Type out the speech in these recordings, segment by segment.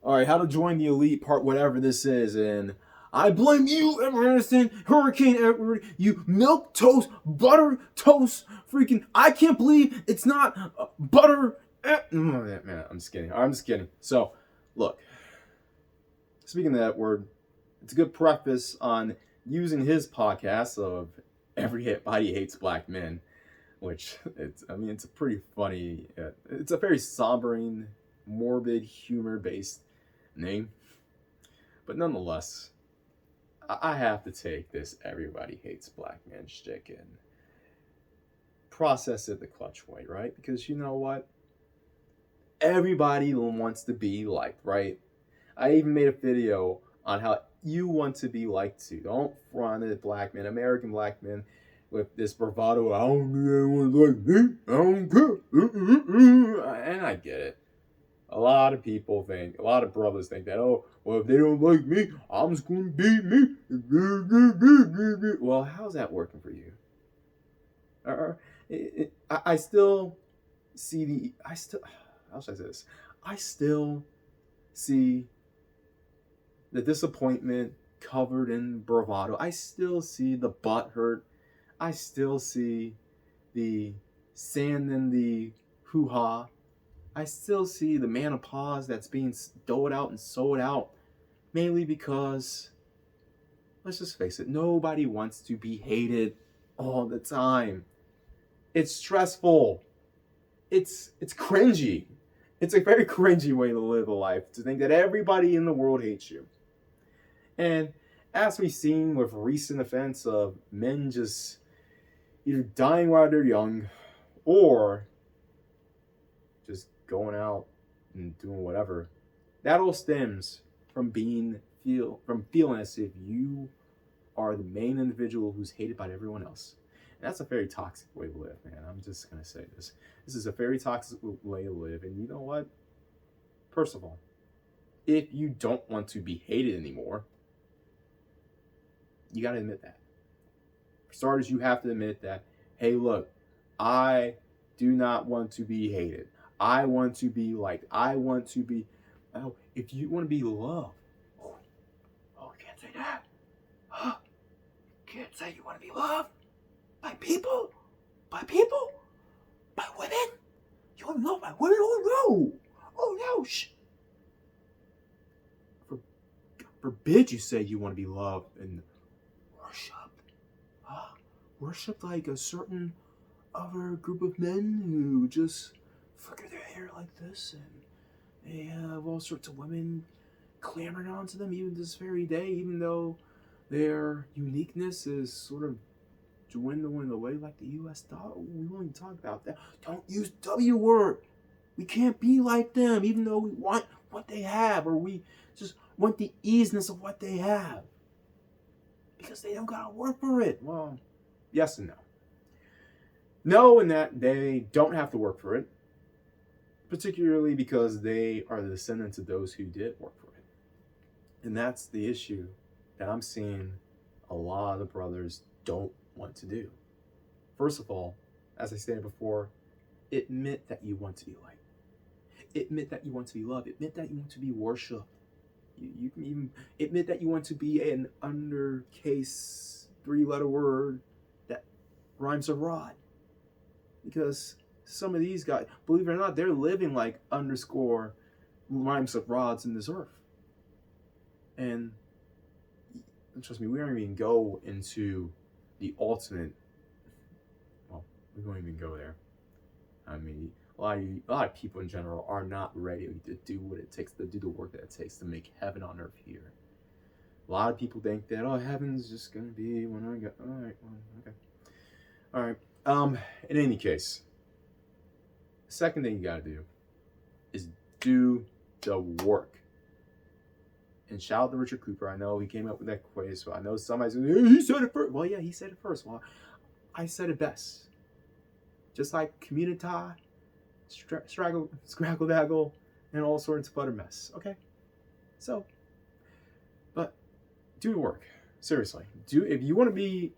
all right, how to join the elite part, whatever this is, and I blame you, Edward Anderson, Hurricane Edward, you milk toast, butter toast, freaking, I can't believe it's not butter. Man, I'm just kidding. So, look, speaking of that word, it's a good preface on using his podcast of Everybody Hates Black Men, which it's a pretty funny, it's a very sombering, morbid, humor-based name, but nonetheless, I have to take this Everybody Hates Black Men shtick and process it the Clutch way, right? Because you know what? Everybody wants to be liked, right? I even made a video on how you want to be liked too. Don't front at black men, American black men, with this bravado. I don't need anyone like me. I don't care. And I get it. A lot of brothers think that, oh, well, if they don't like me, I'm just going to be me. Well, how's that working for you? I still see how should I say this? I still see the disappointment covered in bravado. I still see the butt hurt. I still see the sand in the hoo-ha. I still see the menopause that's being doled out and sold out, mainly because, let's just face it, nobody wants to be hated all the time. It's stressful. It's cringy. It's a very cringy way to live a life, to think that everybody in the world hates you. And as we've seen with recent events of men just either dying while they're young or just going out and doing whatever, that all stems from feeling as if you are the main individual who's hated by everyone else. And that's a very toxic way to live, man. I'm just going to say this. This is a very toxic way to live. And you know what? First of all, if you don't want to be hated anymore, you got to admit that. For starters, you have to admit that, hey, look, I do not want to be hated. I want to be liked. I want to be... Oh, if you want to be loved... Oh, can't say that. Huh? Can't say you want to be loved? By people? By people? By women? You want to be loved by women? Oh, no. Oh, no. Shh. Forbid you say you want to be loved and worship. Worship like a certain other group of men who just flicker their hair like this, and they have all sorts of women clamoring onto them even this very day, even though their uniqueness is sort of dwindling away like the U.S. dollar. We won't even talk about that. Don't use W word. We can't be like them, even though we want what they have, or we just want the easiness of what they have. Because they don't gotta work for it. Well, yes and no. No, in that they don't have to work for it, particularly because they are the descendants of those who did work for it. And that's the issue that I'm seeing a lot of brothers don't want to do. First of all, as I stated before, admit that you want to be liked. Admit that you want to be loved. Admit that you want to be worshipped. You can even admit that you want to be an undercase 3-letter word that rhymes with rod. Because some of these guys, believe it or not, they're living like underscore rhymes with rods in this earth. And trust me, we don't even go into the ultimate. Well, we won't even go there. I mean, a lot of people in general are not ready to do what it takes, to do the work that it takes to make heaven on earth here. A lot of people think that, oh, heaven's just going to be when I go, all right, well, okay. All right. In any case, the second thing you got to do is do the work. And shout out to Richard Cooper. I know he came up with that quiz. So I know somebody's going, hey, he said it first. Well, yeah, he said it first. Well, I said it best. Just like community, scraggle daggle, and all sorts of butter mess. Okay? So, but do the work. Seriously. If you want to be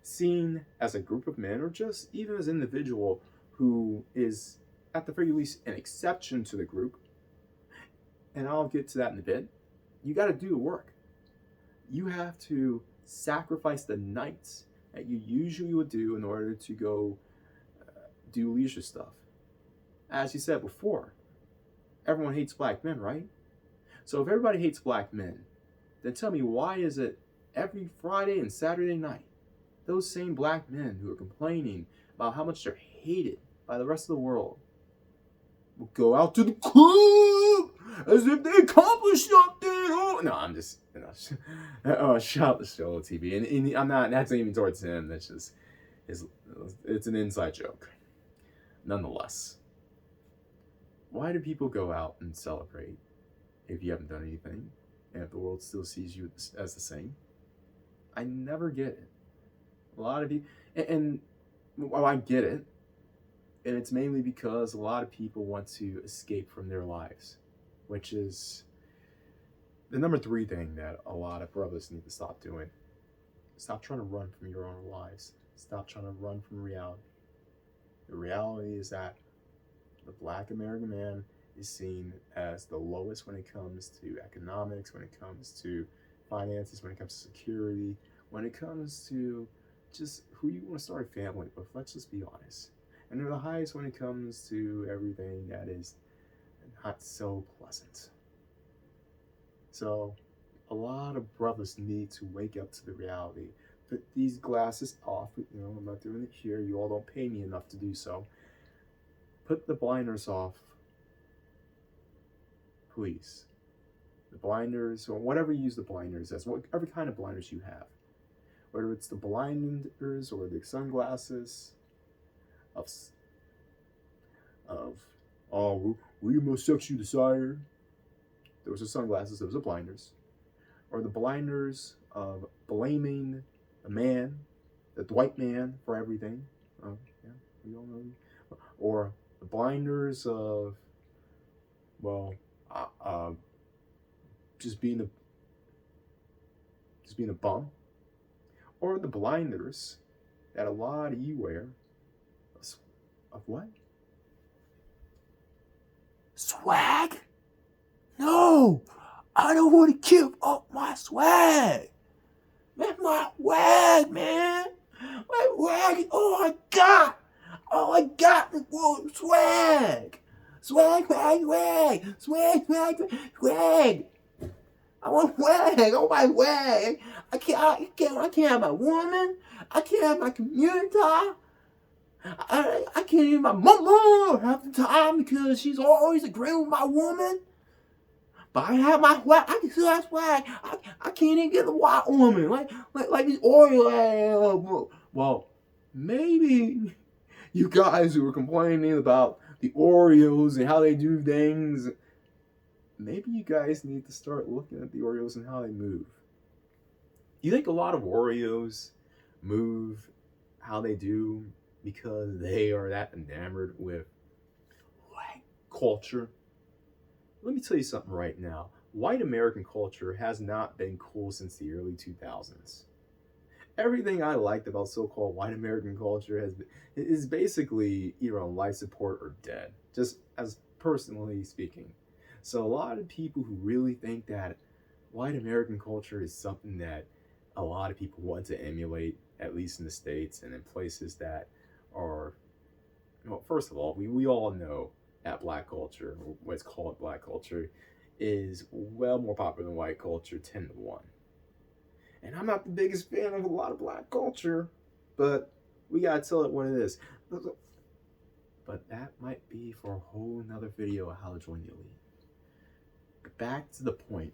seen as a group of men, or just even as an individual who is, at the very least, an exception to the group, and I'll get to that in a bit, you got to do the work. You have to sacrifice the nights that you usually would do in order to go do leisure stuff. As you said before, everyone hates black men, right? So if everybody hates black men, then tell me, why is it every Friday and Saturday night, those same black men who are complaining about how much they're hated by the rest of the world will go out to the club as if they accomplished something? Oh, no, I'm just, shout out to Show TV. And I'm not, that's not even towards him. That's just, it's an inside joke. Nonetheless, why do people go out and celebrate if you haven't done anything and if the world still sees you as the same? I never get it. A lot of people, and well, I get it, and it's mainly because a lot of people want to escape from their lives, which is the number 3 thing that a lot of brothers need to stop doing. Stop trying to run from your own lives. Stop trying to run from reality. The reality is that the black American man is seen as the lowest when it comes to economics, when it comes to finances, when it comes to security, when it comes to just who you want to start a family with. Let's just be honest. And they're the highest when it comes to everything that is not so pleasant. So a lot of brothers need to wake up to the reality. Put these glasses off. I'm not doing it here. You all don't pay me enough to do so. Put the blinders off, please. The blinders, or whatever you use the blinders as, whatever kind of blinders you have. Whether it's the blinders or the sunglasses of we must sexual desire. Those are sunglasses, those are blinders. Or the blinders of blaming the man, the white man, for everything. Yeah, we all know. Or the blinders of, just being a bum. Or the blinders that a lot of you wear of what? Swag? No! I don't want to give up my swag! Man, my swag, man! My swag is all I got! All I got is swag! Swag, swag, swag! Swag, swag, swag! I want swag! I want my swag! I can't have my woman! I can't have my community! I can't even my mama half the time because she's always agreeing with my woman. But I have my swag. I can still have swag. I can't even get the white woman like these Oreo. Well, maybe you guys who were complaining about the Oreos and how they do things, maybe you guys need to start looking at the Oreos and how they move. You think a lot of Oreos move how they do because they are that enamored with white culture? Let me tell you something right now. White American culture has not been cool since the early 2000s. Everything I liked about so-called white American culture is basically either on life support or dead, just as personally speaking. So a lot of people who really think that white American culture is something that a lot of people want to emulate, at least in the States and in places that are, well, first of all, we all know that black culture, or what's called black culture, is well more popular than white culture 10 to 1. And I'm not the biggest fan of a lot of black culture, but we gotta tell it what it is. But that might be for a whole nother video of how to join the elite. Back to the point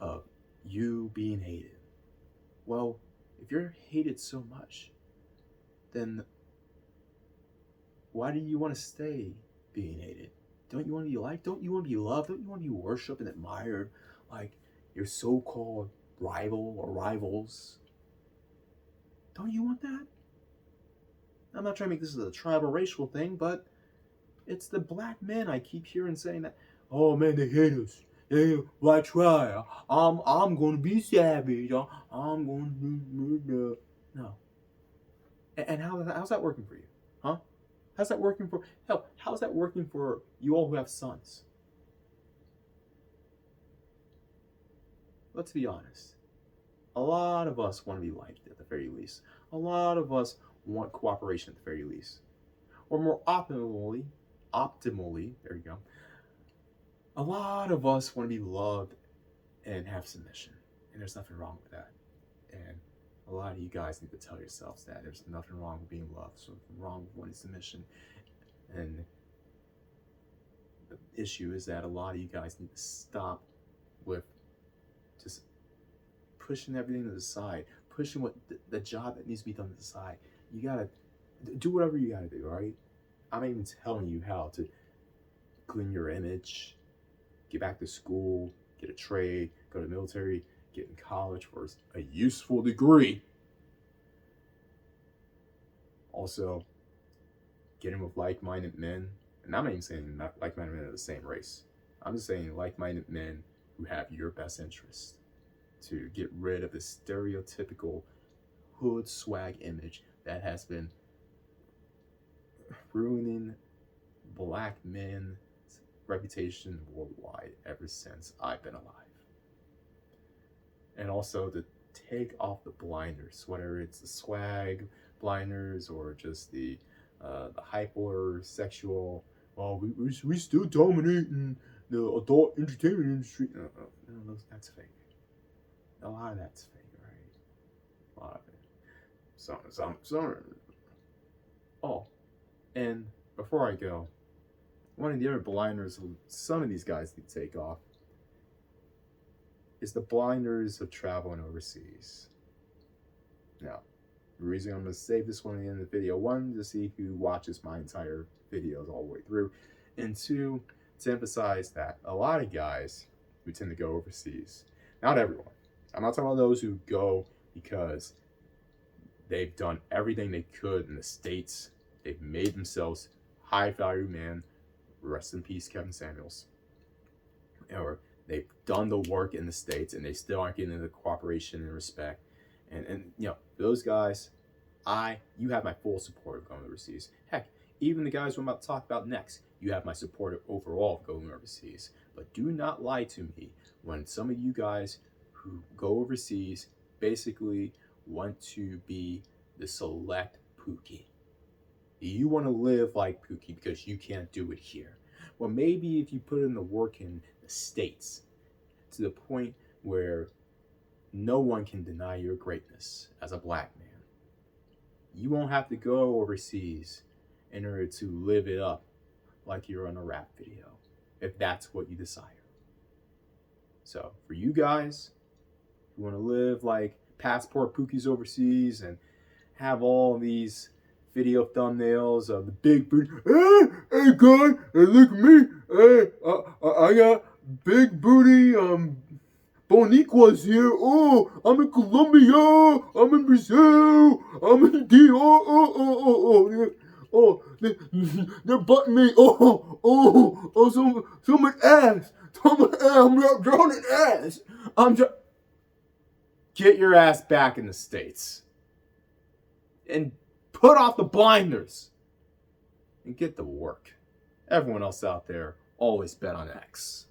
of you being hated. Well, if you're hated so much, then why do you want to stay being hated? Don't you want to be liked? Don't you want to be loved? Don't you want to be worshipped and admired like your so-called rival or rivals? Don't you want that? I'm not trying to make this a tribal racial thing, but it's the black men I keep hearing saying that, oh man, they hate us. Why try? I'm gonna be savage. I'm gonna be murder. No. And how's that working for you? Huh? How's that working for how's that working for you all who have sons? let's be honest. A lot of us want to be liked at the very least. A lot of us want cooperation at the very least. Or more optimally, there you go. A lot of us want to be loved and have submission. And there's nothing wrong with that. And a lot of you guys need to tell yourselves that there's nothing wrong with being loved, there's nothing wrong with wanting submission. And the issue is that a lot of you guys need to stop with just pushing everything to the side, pushing what the job that needs to be done to the side. You gotta do whatever you gotta do, right? I'm not even telling you how to clean your image, get back to school, get a trade, go to the military, get in college for a useful degree. Also, get in with like-minded men. And I'm not even saying like-minded men of the same race. I'm just saying like-minded men who have your best interests, to get rid of the stereotypical hood swag image that has been ruining black men's reputation worldwide ever since I've been alive. And also to take off the blinders, whether it's the swag blinders or just the hyper sexual. Well, we still dominating the adult entertainment industry. No, that's fake. A lot of that's fake, right? A lot of it. Some. Oh, and before I go, one of the other blinders some of these guys need to take off is the blinders of traveling overseas. Now, the reason I'm going to save this one at the end of the video, one, to see who watches my entire videos all the way through, and two, to emphasize that a lot of guys who tend to go overseas, not everyone, I'm not talking about those who go because they've done everything they could in the States, they've made themselves high-value men, rest in peace Kevin Samuels, or they've done the work in the States and they still aren't getting the cooperation and respect. And you know, those guys, you have my full support of going overseas. Heck, even the guys who I'm about to talk about next, you have my support overall of going overseas. But do not lie to me when some of you guys who go overseas basically want to be the select Pookie. You want to live like Pookie because you can't do it here. Well, maybe if you put in the work in the States to the point where no one can deny your greatness as a black man, you won't have to go overseas in order to live it up like you're on a rap video, if that's what you desire. So for you guys who want to live like passport Pookies overseas and have all these video thumbnails of the big booty, hey guys, hey, look at me, hey, I got big booty, Boniqua's here. Oh, I'm in Colombia. I'm in Brazil. I'm in they're butting me. So much ass. I'm drowning ass. Get your ass back in the States and put off the blinders and get to work. Everyone else out there always bet on X.